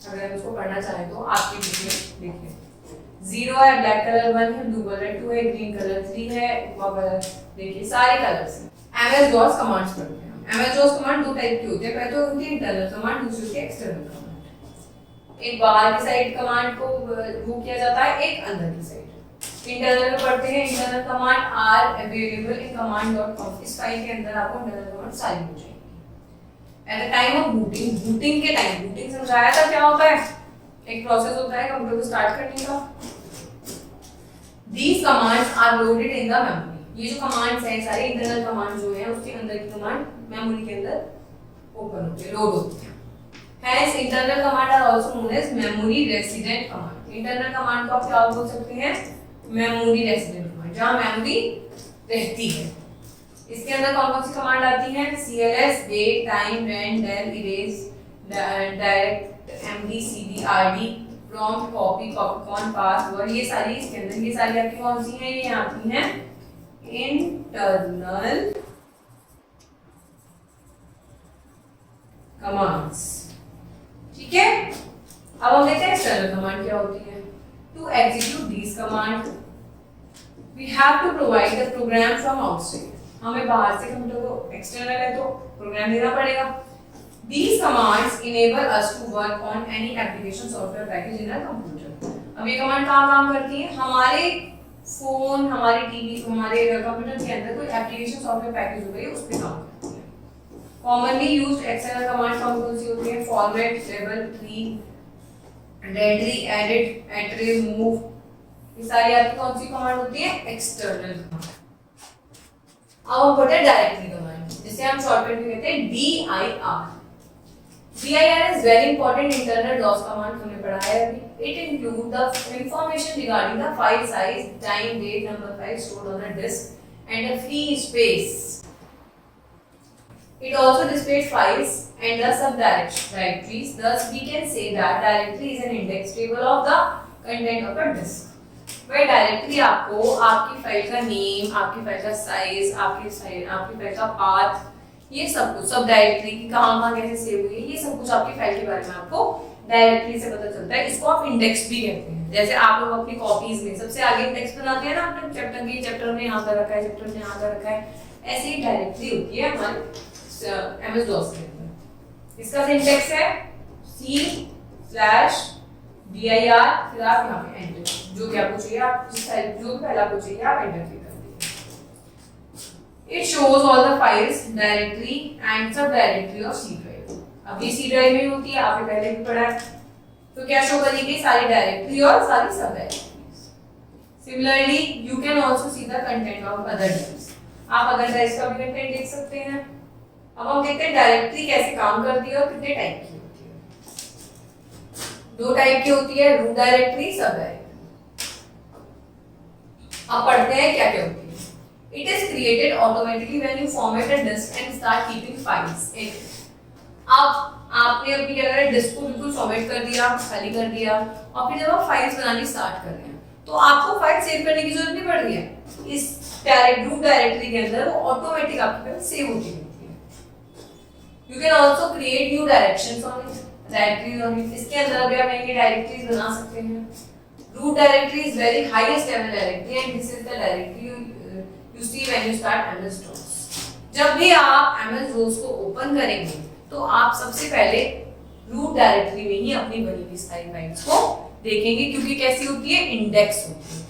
अगर आप इसको पढ़ना चाहें तो आपके देखिए 0 है, ब्लैक कलर 1 है, ब्लू कलर 2 है, ग्रीन कलर 3 है, उपमा कलर, देखिए सारे कलर्स हैं। ms.dos कमांड्स पढ़ते हैं। ms.dos कमांड दो टाइप की होती है, पहले तो होती है इंटरनल कमांड, दूसरी होती है एक्सटर्नल कमांड। एक बाहर की साइड कमांड को वो किया जाता है, एक अंदर की साइड। इंटरनल में पढ़ते हैं, internal command are available in command.com। इस फाइल के अंदर आपको इंटरनल कमांड सारी मिल जाएगी। At the time of booting, booting के टाइम, बूटिंग समझाया था क्या होता है, एक प्रोसेस होता है कंप्यूटर को स्टार्ट करने का। These commands are loaded in the memory। ये जो कमांड्स हैं सारे इंटरनल कमांड जो है उसके अंदर की कमांड मेमोरी के अंदर ओपन होते हैं, लोड होते हैं। Hence internal command are also known as memory resident command। Internal command को आप क्या बोल सकते हैं, मेमोरी रेसिडेंट कमांड, जहां मेमोरी रहती है। इसके अंदर कौन कौन सी कमांड आती हैं, cls, date, time, rand, del, erase, direct, md, cd, rd, prompt, copy, copycon, password, ये सारी इसके अंदर, ये सारी आपकी कौन सी हैं, ये आती हैं इंटरनल कमांड्स। ठीक है, अब हम देखते हैं एक्सटर्नल कमांड क्या होती है। To execute these command we have to provide the program from outside. हमें बाहर से कंप्यूटर को एक्सटर्नल है तो प्रोग्राम देना पड़ेगा। These commands enable us to work on any application software package in our computer। अब ये कमांड कहाँ काम करती है? हमारे फोन, हमारे टीवी, हमारे कंप्यूटर के अंदर कोई एप्लीकेशन सॉफ्टवेयर पैकेज हो गई उस पे काम करती है। कॉमनली यूज्ड एक्सटर्नल कमांड कौन सी होती है? फॉर्मेट, लेबल, री, डायरेक्टरी, एडिट, एंट्री, मूव, ये सारी आपकी कौन सी कमांड होती है? External command. अब हम पढ़ते हैं डायरेक्टरी कमांड, जिसे हम शॉर्टकट में कहते हैं DIR। DIR is very important internal DOS command हमने पढ़ा है अभी। It includes the information regarding the file size, time, date, number file stored on the disk and the free space. It also displays files and the subdirectories. Thus, we can say that directory is an index table of the content of a disk. वह directory आपको आपकी file का name, आपकी file का size, आपकी file का path, ये सब कुछ, सब डायरेक्टरी की कहाँ कैसे सेव हुई है, ये सब कुछ आपकी फाइल के बारे में आपको डायरेक्टरी से पता चलता है। इसको आप इंडेक्स भी कहते हैं। जैसे आप लोग अपनी कॉपीज में सबसे आगे इंडेक्स बनाते हैं ना, अपने चैप्टर में यहाँ पर रखा है, चैप्टर में यहाँ पर रखा है, ऐसे ही डायरेक्टरी होती है हमारे MS DOS के अंदर। इसका सिंटैक्स है C/dir, फिर आप यहाँ पे एंटर, जो भी आपको चाहिए, आप जो भी पहला आपको चाहिए आप एंटर कर दीजिए। It shows all the files, directory and subdirectory of C drive। अब ये C drive में होती है, आपने पहले भी पढ़ा है। तो क्या शो करेगी? सारी डायरेक्टरी और सारी सब directories. Similarly, you can also see the content of other drives। आप अदर ड्राइव्स का भी कंटेंट देख सकते हैं। अब हम देखते हैं डायरेक्टरी कैसे काम करती है और कितने टाइप की होती है। दो टाइप की होती है, रूट डायरेक्टरी, सब डायरेक्टरी। अब पढ़ते हैं क्या क्या होती है। It is created automatically when you format a disk and start keeping files in it। अब आपने अभी क्या करा, डिस्क को बिल्कुल फॉर्मेट कर दिया, खाली कर दिया, और फिर जब आप फाइल्स बनानी स्टार्ट कर रहे हैं तो आपको फाइल सेव करने की जरूरत नहीं पड़ रही है। इस रूट डायरेक्टरी के अंदर वो ऑटोमेटिक आपकी फाइल सेव होती रहती है। You can also create new directions on it, directories on it। इसके अंदर भी आप नई डायरेक्टरीज बना सकते हैं। Root directory is very highest level directory and this is the directory you see when you start MS DOS। जब भी आप MS DOS को ओपन करेंगे तो आप सबसे पहले रूट डायरेक्टरी में ही अपनी बनी हुई सारी फाइल्स को देखेंगे, क्योंकि कैसी होती है? इंडेक्स होती है।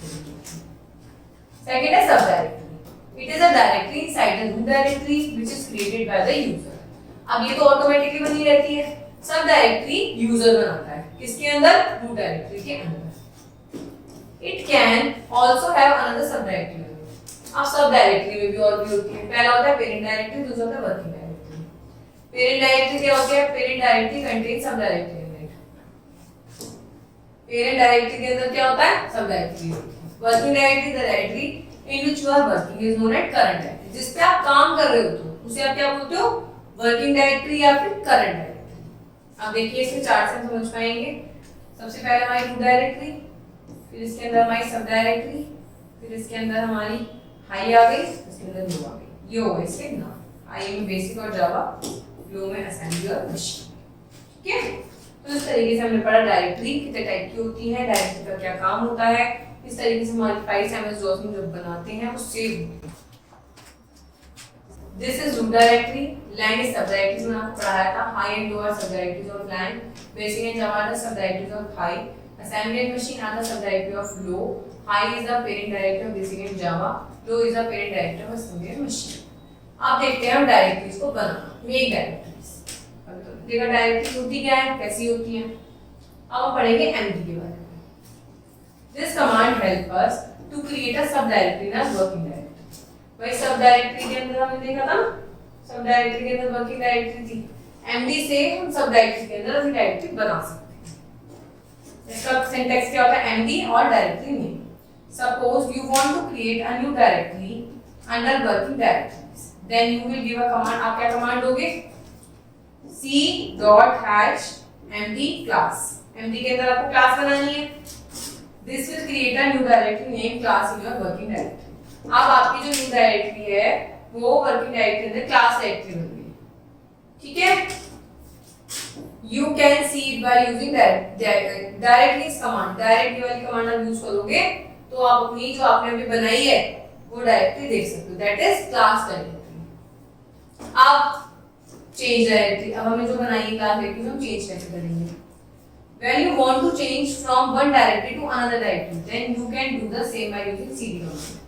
सेकंड है sub directory. It is a directory inside the root directory which is created by the user. अब ये तो ऑटोमेटिकली बनी रहती है। सब डायरेक्टरी यूजर बनाता है, किसके अंदर? रूट डायरेक्टरी के अंदर। It can also have another subdirectory। अब सब डायरेक्टरी में भी और भी होती है। पहला होता है पेरेंट डायरेक्टरी, दूसरा होता है वर्किंग डायरेक्टरी। पेरेंट डायरेक्टरी क्या होती है? Parent directory contain sub directory in it. Parent directory के अंदर क्या होता है? सब डायरेक्टरी होती है। Working directory the directory in which you are working is known as current directory. जिस पे आप काम कर रहे हो तो उसे आप क्या बोलते हो? वर्किंग डायरेक्टरी या फिर करंट डायरेक्टरी। अब देखिए इसके चार्ट से हम समझ पाएंगे। सबसे पहले हमारी रूट डायरेक्टरी, फिर इसके अंदर हमारी सब डायरेक्टरी, फिर इसके अंदर हमारी हाई आ गई, इसके अंदर लो आ गई। ये हो गए इसके नाम। हाई में बेसिक और जावा, लो में असेंबली और मशीन। ठीक है, तो इस तरीके से हमने पढ़ा डायरेक्टरी कितने टाइप की होती है, डायरेक्टरी का क्या काम होता है, इस तरीके से हमारी फाइल्स MS DOS में जब बनाते हैं वो सेव होती है। This is root directory. Lang is sub directories में आपको पढ़ाया था। High and low are sub directories of lang. Basic and Java are sub directories of high. Assembly and machine are the subdirectory of low. High is the parent directory of basic and Java. Low is the parent directory of assembly and machine। अब देखते हैं हम directories को बनाना। Make directories. देखा directories होती क्या है, कैसी होती हैं। अब हम पढ़ेंगे MD के बारे में। This command help us to create a subdirectory in a working directory। भाई सब डायरेक्टरी के अंदर हमने देखा था, सब डायरेक्टरी के अंदर वर्किंग डायरेक्टरी थी। MD से हम सब डायरेक्टरी के अंदर अपनी डायरेक्टरी बना सकते हैं। इसका सिंटैक्स क्या होता है? MD और directory name. Suppose you want to create a new directory under working directories, then you will give a command। आप क्या कमांड दोगे? c.md class। MD के अंदर आपको क्लास बनानी है। This will create a new directory name class in your working directory। अब आपकी जो न्यू डायरेक्टरी है वो वर्किंग डायरेक्टरी के अंदर क्लास डायरेक्टरी बन गई। ठीक है, You can see it by using directly इस कमांड, डायरेक्टली वाली कमांड आप यूज करोगे तो आप अपनी जो आपने अभी बनाई है वो डायरेक्टली देख सकते हो, दैट इज क्लास डायरेक्टरी। अब चेंज डायरेक्टरी, अब हमें जो बनाई है क्लास डायरेक्टरी हम चेंज कैसे करेंगे? When you want to change from one directory to another directory, then you can do the same by using cd command.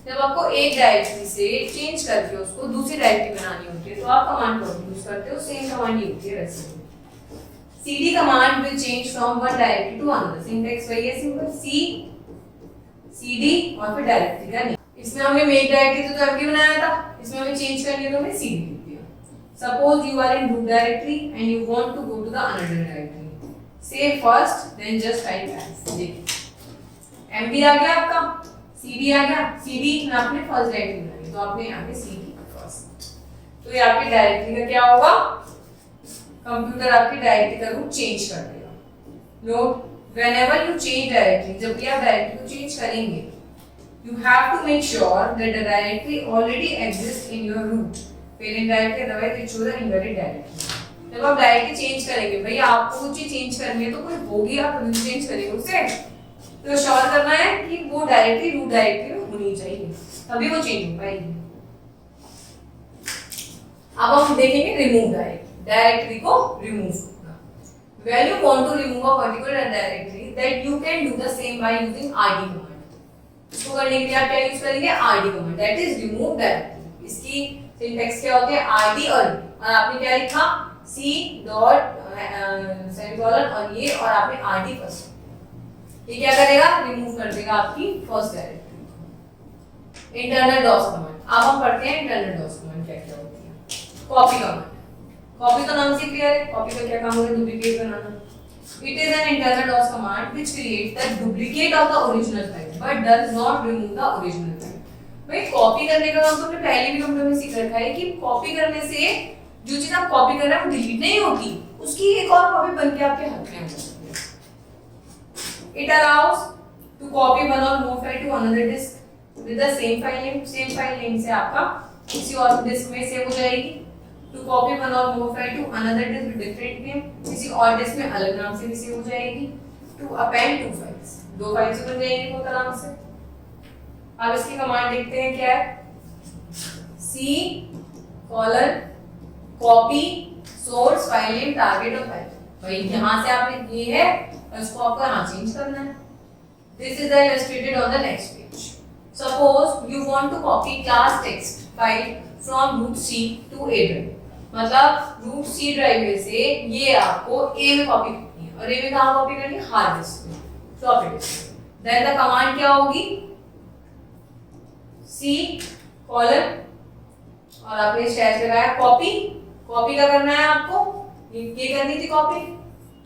जब आपको एक डायरेक्टरी से चेंज करके उसको दूसरी डायरेक्टरी बनानी होती है तो आप कमांड को यूज करते हो, सेम कमांड ही होती है वैसे। cd command will change from one directory to another, syntax वही है, सिंपल cd और फिर डायरेक्टरी का नेम। इसमें हमने मेक डायरेक्टरी तो एमडी बनाया था, इसमें हमें चेंज करनी है तो हमने cd लिख दिया। Suppose you are in root directory and you want to go to the another directory, say first then just type as। देखिए md आ गया आपका, cd आ गया, cd में आपने फर्स्ट डायरेक्टरी बनाई तो आपने यहाँ पे cd फर्स्ट, तो ये आपकी डायरेक्टरी का क्या होगा? कंप्यूटर आपकी डायरेक्टरी का रूट चेंज कर देगा। Note, whenever you change directory, जब भी आप डायरेक्टरी को चेंज करेंगे, you have to make sure that the directory already exists in your root parent directory, otherwise it shows an invalid directory। जब आप डायरेक्टरी चेंज करेंगे, भाई आपको कुछ चीज चेंज करनी है तो कोई होगी, आप चेंज करेंगे उसे, तो श्योर करना है कि वो डायरेक्टरी रूट डायरेक्टरी में होनी चाहिए, तभी वो चेंज हो पाएगी। अब हम देखेंगे रिमूव डायरेक्टरी को रिमूव करना। When you want to remove a particular directory, that you can do the same by using rd command। इसको करने के लिए आप क्या यूज करेंगे? rd command, that is remove directory। इसकी सिंटैक्स क्या होती है? rd और आपने क्या लिखा? c डॉट सेमीकोलन और ये और आपने rd फर्स्ट, ये क्या करेगा? रिमूव कर देगा आपकी first directory. Internal DOS command, अब हम पढ़ते हैं इंटरनल डॉस कमांड क्या क्या होती है। कॉपी कमांड, कॉपी तो नाम से क्लियर है, कॉपी का क्या काम होता है? डुप्लीकेट बनाना। It is an internal DOS command which creates the duplicate of the original file but does not remove the original file. भाई कॉपी करने का काम तो हमने पहले भी कंप्यूटर में सीख रखा है कि कॉपी करने से जो चीज आप कॉपी कर रहे हैं वो डिलीट नहीं होती, उसकी एक और कॉपी बनके आपके हाथ में आ जाती है। It allows to copy one or more file to another disk with the same file name, same file name से आपका किसी और डिस्क में सेव हो जाएगी। To copy one or more file to another disk with different name, किसी और disc में अलग नाम से भी सेव हो जाएगी। टू अपेंड टू फाइल्स, दो फाइल्स बन जाएंगी बहुत आराम से। अब इसकी कमांड देखते हैं क्या है। c copy source file name target और फाइल, भाई यहां से आपने ये है और इसको आपको यहां चेंज करना है। This is illustrated on the next page। Suppose you want to copy class text file from root c to a drive, मतलब root c ड्राइव में से ये आपको a में कॉपी करनी है और a में कहां कॉपी करनी है? हार्ड डिस्क में, floppy disk. Then the command क्या होगी? c कॉलन और आपने स्लैश लगाया कॉपी, कॉपी का करना है आपको, ये करनी थी कॉपी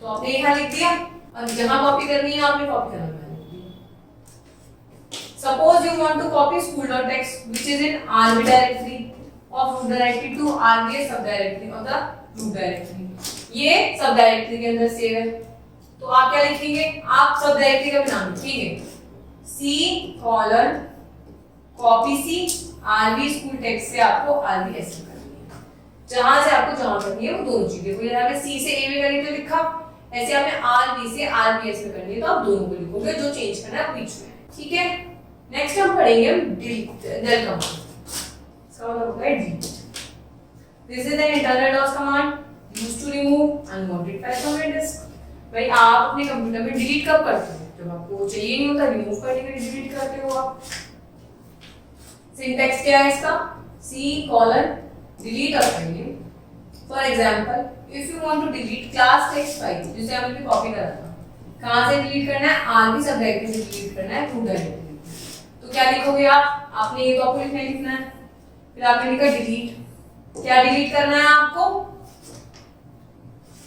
तो आपने यहाँ लिख दिया और जहां कॉपी करनी है आपने कॉपी करना है। Suppose you want to copy school.txt which is in rb directory of root directory to rba सब directory of the root directory। ये सब डायरेक्टरी के अंदर सेव है तो आप क्या लिखेंगे? आप सब डायरेक्टरी का भी नाम लिखेंगे c colon copy c rb school.txt से आपको rbs करनी है, जहां से आपको जहां करनी है वो दोनों चीजें, कोई आपने c से a में करनी तो लिखा, ऐसे आपने rb से rbs में करनी है तो आप दोनों को लिखोगे, जो चेंज करना है बीच में, ठीक है। नेक्स्ट हम पढ़ेंगे delete del कमांड, इसका मतलब होता है delete। This is an internal DOS command used to remove unwanted files from your disk. भाई आप अपने कंप्यूटर में डिलीट कब करते हो? जब आपको चाहिए नहीं होता, रिमूव करने के लिए डिलीट करते हो आप। सिंटैक्स क्या है इसका? c colon delete a file। For example if you want to delete class text file, जिसे हमने कॉपी करा था, कहां से डिलीट करना है? rb सब डायरेक्टरी से डिलीट करना है, रूट डायरेक्टरी। तो क्या लिखोगे आप? आपने ये तो आपको लिखना है, फिर आपने लिखा डिलीट। क्या डिलीट करना है आपको?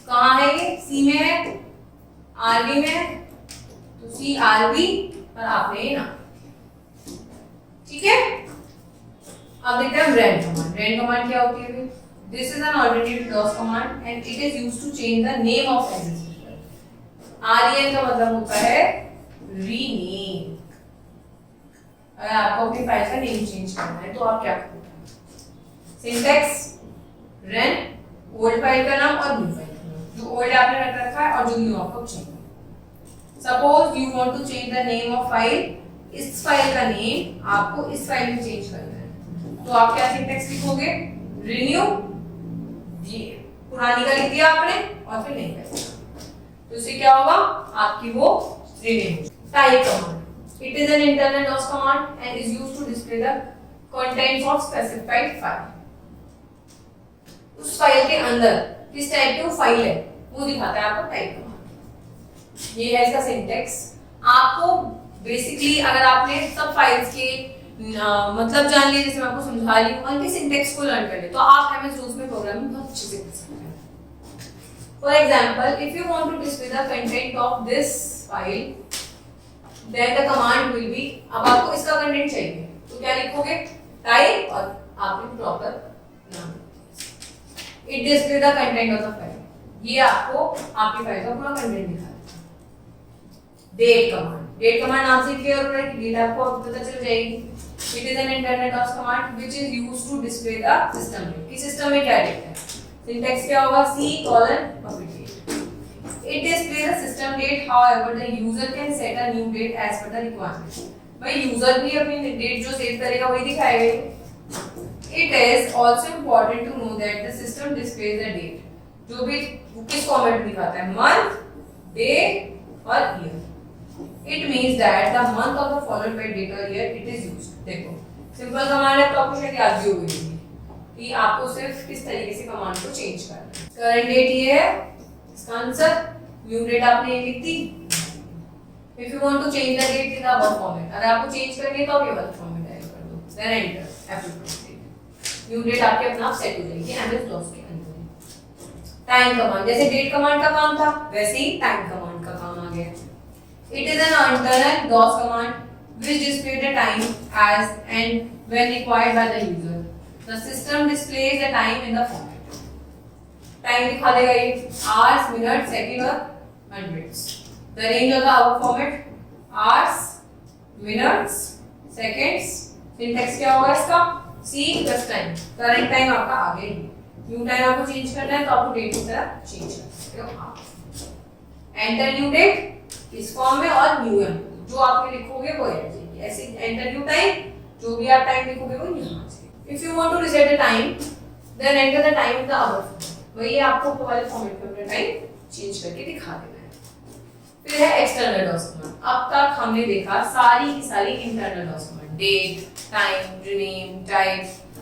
कहां है ये? c में है, rb में है, तो c rb और आपने ये नाम, ठीक है। अब देखते हैं rand कमांड। rand कमांड क्या होती है? This is an alternative DOS command and it is used to change the name of execution. ren का मतलब होता है रीनेम। अगर आपको अपनी फाइल का नेम चेंज करना है तो आप क्या करोगे? सिंटैक्स run ओल्ड फाइल का नाम और न्यू फाइल का नाम। जो ओल्ड आपने रख रखा है और जो न्यू आपको चाहिए। Suppose you want to change the name of file, इस फाइल का नेम आपको इस फाइल में चेंज करना है, तो आप क्या सिंटैक्स लिखोगे, रिन्यू, ये पुरानी का लिख दिया आपने और फिर नहीं कर, तो इससे क्या होगा, आपकी वो renew. Type command, it is an internal DOS command and is used to display the contents of specified file। उस फाइल के अंदर किस टाइप की वो फाइल है वो दिखाता है आपको टाइप कमांड। ये है इसका सिंटैक्स। आपको बेसिकली अगर आपने सब फाइल्स के मतलब जान लिए, जैसे मैं आपको समझा रही हूँ, उनके सिंटैक्स को लर्न कर ले तो आप MS DOS में प्रोग्रामिंग बहुत अच्छे से कर सकते हैं। For example, if you want to display the content of this file then the command will be, अब आपको इसका कंटेंट चाहिए तो क्या लिखोगे, टाइप और आपने प्रॉपर नाम, it display the content of the file, ये आपको आपकी फाइल का पूरा कंटेंट दिखाएगा। डेट कमांड, डेट कमांड नाम से क्लियर हो रहा है कि डेट आपको अब पता चल जाएगी। It is an internal DOS command which is used to display the system date, कि सिस्टम में क्या डेट है। सिंटैक्स क्या होगा, C:\. It displays the system date, however the user can set a new date as per the requirement। भाई user भी अपनी date जो सेव करेगा वही दिखाएगा। It is also important to know that the system displays the date, जो भी किस फॉर्मेट में दिखाता है, मंथ, डे और year. It means that the month of the followed by date or year it is used। देखो simple command है तो आपको शायद याद भी होगी कि आपको सिर्फ किस तरीके से कमांड को चेंज करना है। करंट डेट ये है, इसका आंसर न्यू डेट आपने ये लिख दी। If you want to change the date in the above format, अगर आपको चेंज करनी है तो आप ये वाला फॉर्मेट टाइप कर दो, then enter application, new date आपके अपने आप सेट हो जाएगी MS DOS के अंदर। टाइम कमांड, जैसे डेट कमांड का काम था वैसे ही टाइम कमांड का काम आ गया। It is an internal DOS command which display the time as and when required by the user. The system displays the time in the format, time दिखा देगा ये आवर्स, मिनट, सेकंड और minutes. The range of the hour format hours, minutes, seconds. Syntax क्या होगा इसका, C plus time, current time आपका आगे ही, न्यू टाइम आपको चेंज करना है तो आपको डेट की तरह चेंज कर सकते हो आप। एंटर न्यू डेट इस फॉर्म में और न्यू एम जो आपने लिखोगे वो ऐड जाएगी, ऐसे एंटर न्यू टाइम जो भी आप टाइम लिखोगे वो यहां से। If you want to reset the time then enter the time in the hour format, वही आपको वाले फॉर्मेट में अपना टाइम चेंज करके दिखा देना है। फिर है एक्सटर्नल DOS कमांड। अब तक हमने देखा सारी की सारी internal DOS command, date, time, rename, type.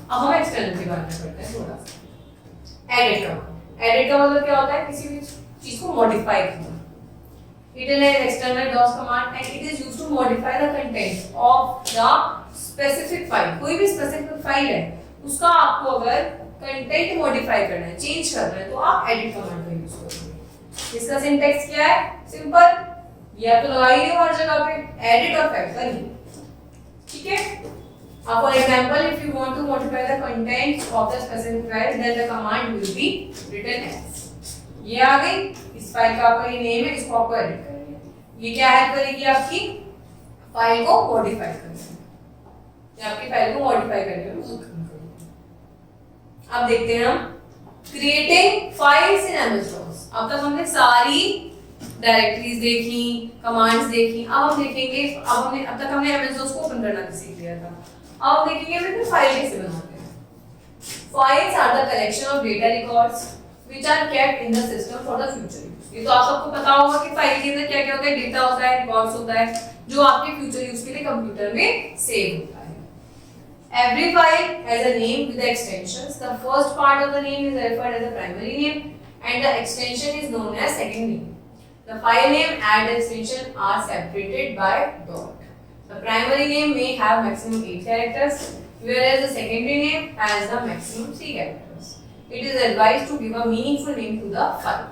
अब हम एक्सटर्नल के बारे में पढ़ते हैं थोड़ा सा। एडिट कमांड, एडिट का मतलब क्या होता है, किसी भी चीज को मॉडिफाई करना। It is an external DOS command and it is used to modify the content of the specific file. कोई भी स्पेसिफिक फाइल है उसका आपको अगर कंटेंट मॉडिफाई करना है, चेंज करना है, तो आप एडिट कमांड का यूज करोगे। इसका सिंटैक्स क्या है, सिंपल, या तो लगा ही हो हर जगह पे, एडिट और फैक्टर ही, ठीक है। अब for example if you want to modify the content of the specific file then the command will be written as, ये आ गई, इस फाइल का आपका ये नेम है, इसको आपको एडिट करना है। ये क्या हेल्प करेगी, आपकी फाइल को मॉडिफाई करने में, या आपकी फाइल को मॉडिफाई करने में। अब देखते हैं हम creating files in MS DOS। अब तक हमने सारी डायरेक्टरीज देखी, कमांड्स देखी, अब हम देखेंगे, अब तक हमने MS DOS को ओपन करना भी सीख लिया था। अब हम देखेंगे हम फाइल कैसे बनाते हैं। Files are the collection of data records which are kept in the system for the future use. ये तो आप सबको पता होगा कि फाइल के अंदर क्या-क्या होता है, डेटा होता है, रिकॉर्ड्स होता है, जो आपके फ्यूचर यूज के लिए कंप्यूटर में सेव होता है। Every file has a name with the extensions. The first part of the name is referred as the primary name and the extension is known as second name. The file name and the extension are separated by dot. The primary name may have maximum 8 characters whereas the secondary name has the maximum 3 characters. It is advised to give a meaningful name to the file.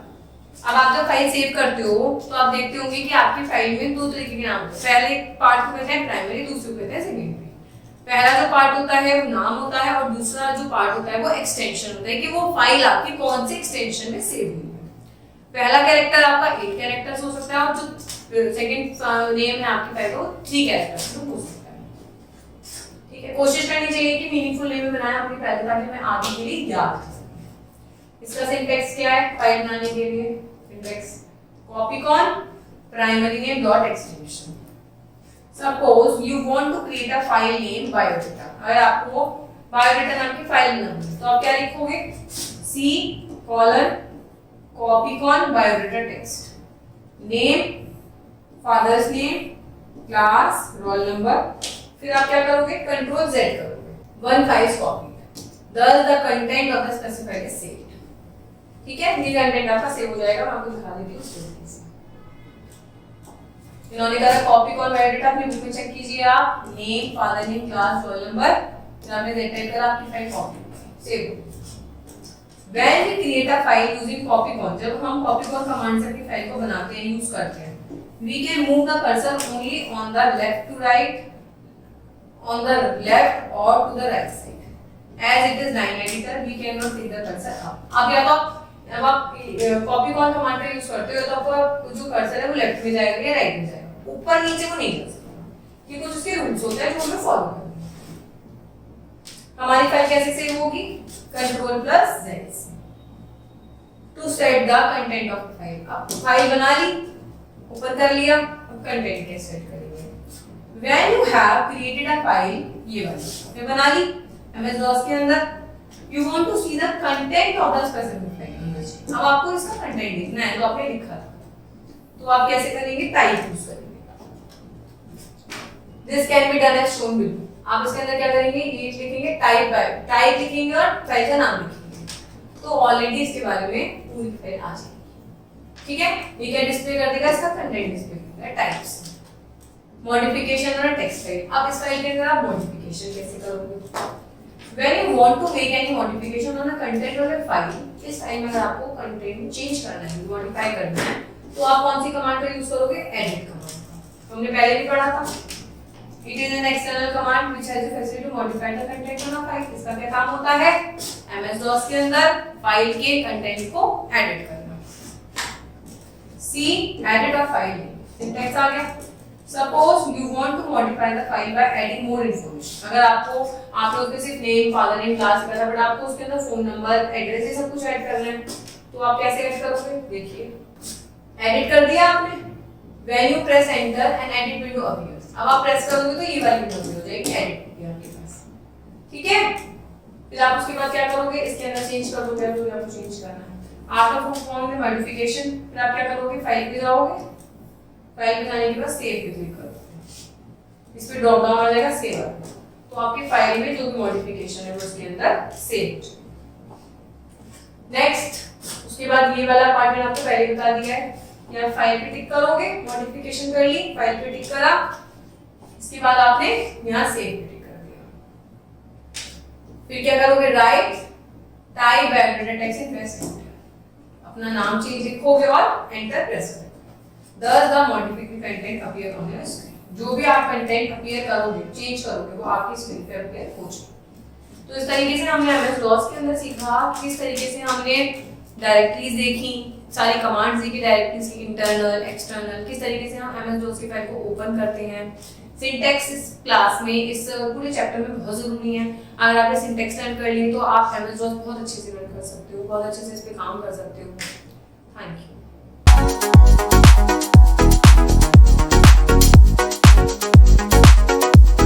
अब आप जब file save करते हो तो आप देखते होंगे कि आपकी फाइल में दो तरीके के नाम होते हैं। पहले पार्ट को कहते हैं प्राइमरी, दूसरे को कहते हैं सेकेंडरी। पहला जो पार्ट होता है वो नाम होता है और दूसरा जो पार्ट होता है वो एक्सटेंशन होता है कि वो फाइल आपकी कौन से एक्सटेंशन में सेव हुई है। पहला कैरेक्टर आपका 8 कैरेक्टर्स हो सकता है और जो सेकंड नेम है आपकी फाइल को 3 कैरेक्टर्स में हो सकता है। ठीक है, कोशिश करनी चाहिए कि मीनिंगफुल नेम बनाएं अपनी फाइल ताकि हमें आगे के लिए याद रह सके। इसका सिंटैक्स क्या है फाइल बनाने के लिए? Syntax copy con primary name dot extension. Suppose you want to create a file name biodata. अगर आपको बायोडाटा नाम की फाइल बनानी है तो आप क्या लिखोगे? सी कॉलन कॉपी कौन biodata text, name father's name, class, roll number, फिर आप क्या करोगे? कंट्रोल जेड करोगे। 1 files copy, thus the content of the specified is saved। ठीक है, ये कंटेंट आपका सेव हो जाएगा। मैं आपको दिखा देती हूँ स्टोरी से। इन्होंने कहा कॉपी कॉल बायोडाटा, अपनी बुक में चेक कीजिए आप, name father name class roll number, फिर आपने टाइप करा, आपकी file copy save. When we create a file using copycon, जब हम copycon कमांड से अपनी फाइल को बनाते हैं यूज करते हैं, we can move the cursor only on the left to right, on the left or to the right side. As it is line editor, we cannot take the cursor up। अब या तो आप copycon command का use करते हो तो आपका जो कर्सर है वो लेफ्ट में जाएगा या राइट में जाएगा, ऊपर नीचे वो नहीं जा सकता। ये कुछ उसके रूल्स होते हैं जो हमें फॉलो करने हैं। हमारी फाइल कैसे सेव होगी? कंट्रोल प्लस जेड से to set the content of file. अब फाइल बना ली, ओपन कर लिया, अब कंटेंट कैसे सेट करेंगे? When you have created a file, ये वाली आपने बना ली एमएस डॉस के अंदर, you want to see the content of the specific file. अब आपको इसका कंटेंट देखना है, तो आपने लिखा था, तो आप कैसे करेंगे? टाइप यूज करेंगे। This can be done as shown below. आप इसके अंदर क्या करेंगे? ये लिखेंगे टाइप लिखेंगे और फाइल का नाम लिखेंगे, तो ऑलरेडी इसके बारे में पूरी फाइल आ जाएगी। ठीक है, ये क्या डिस्प्ले कर देगा? इसका कंटेंट डिस्प्ले करेगा टाइप्स, मॉडिफिकेशन और टेक्स्ट फाइल। अब इस फाइल के अंदर आप मॉडिफिकेशन कैसे करोगे? When you want to make any modification on a content of a file, इस फाइल में अगर आपको कंटेंट चेंज करना है, मॉडिफाई करना है, तो आप कौन सी कमांड का यूज करोगे? Edit command. हमने पहले भी पढ़ा था। It is an external command which has the facility to modify the content on a file। इसका क्या काम होता है? MS DOS के अंदर फाइल के कंटेंट को एडिट करना। C edit a file name, syntax आ गया। Suppose you want to modify the file by adding more information। अगर आपको उसमें सिर्फ नेम फादर नेम क्लास करना है, बट आपको उसके अंदर फोन नंबर एड्रेस ये सब कुछ ऐड करना है, तो आप कैसे ऐड करोगे? देखिए, एडिट कर दिया आपने। When you press enter an edit window appears। अब आप प्रेस करोगे तो ये वाली विंडो हो जाएगी, एडिट होगी आपके पास। ठीक है, फिर आप उसके बाद क्या करोगे? इसके अंदर चेंज कर दोगे जो आपको चेंज करना है। आफ्टर परफॉर्मिंग द मॉडिफिकेशन, फिर आप क्या करोगे? फाइल पे जाओगे, फाइल पे जाने के बाद सेव पे क्लिक करोगे, इस पे ड्रॉप डाउन आ जाएगा सेव, तो आपकी फाइल में जो भी मॉडिफिकेशन है वो उसके अंदर सेव हो जाएगा। नेक्स्ट, उसके बाद ये वाला पार्ट मैंने आपको पहले बता दिया है, या फाइल पे टिक करोगे, मॉडिफिकेशन कर ली, फाइल पे टिक करा, इसके बाद आपने यहाँ सेव पे टिक कर दिया। फिर क्या करोगे? Right type biodata text in press enter, अपना नाम चेंज लिखोगे और एंटर प्रेस करोगे। Thus the modified content appear on your screen। जो भी आप कंटेंट अपीयर करोगे, चेंज करोगे, वो आपकी स्क्रीन पे अपीयर हो जाएगा। तो इस तरीके से हमने MS DOS के अंदर सीखा किस तरीके से हमने डायरेक्टरीज देखी, सारी कमांड्स देखी डायरेक्टरीज की, इंटरनल एक्सटर्नल, किस तरीके से हम MS DOS की फाइल को ओपन करते हैं। सिंटैक्स इस क्लास में, इस पूरे चैप्टर में बहुत जरूरी है। अगर आपने सिंटैक्स लर्न कर लिए तो आप MS DOS बहुत अच्छे से लर्न कर सकते हो, बहुत अच्छे से इस पे काम कर सकते हो। Thank you.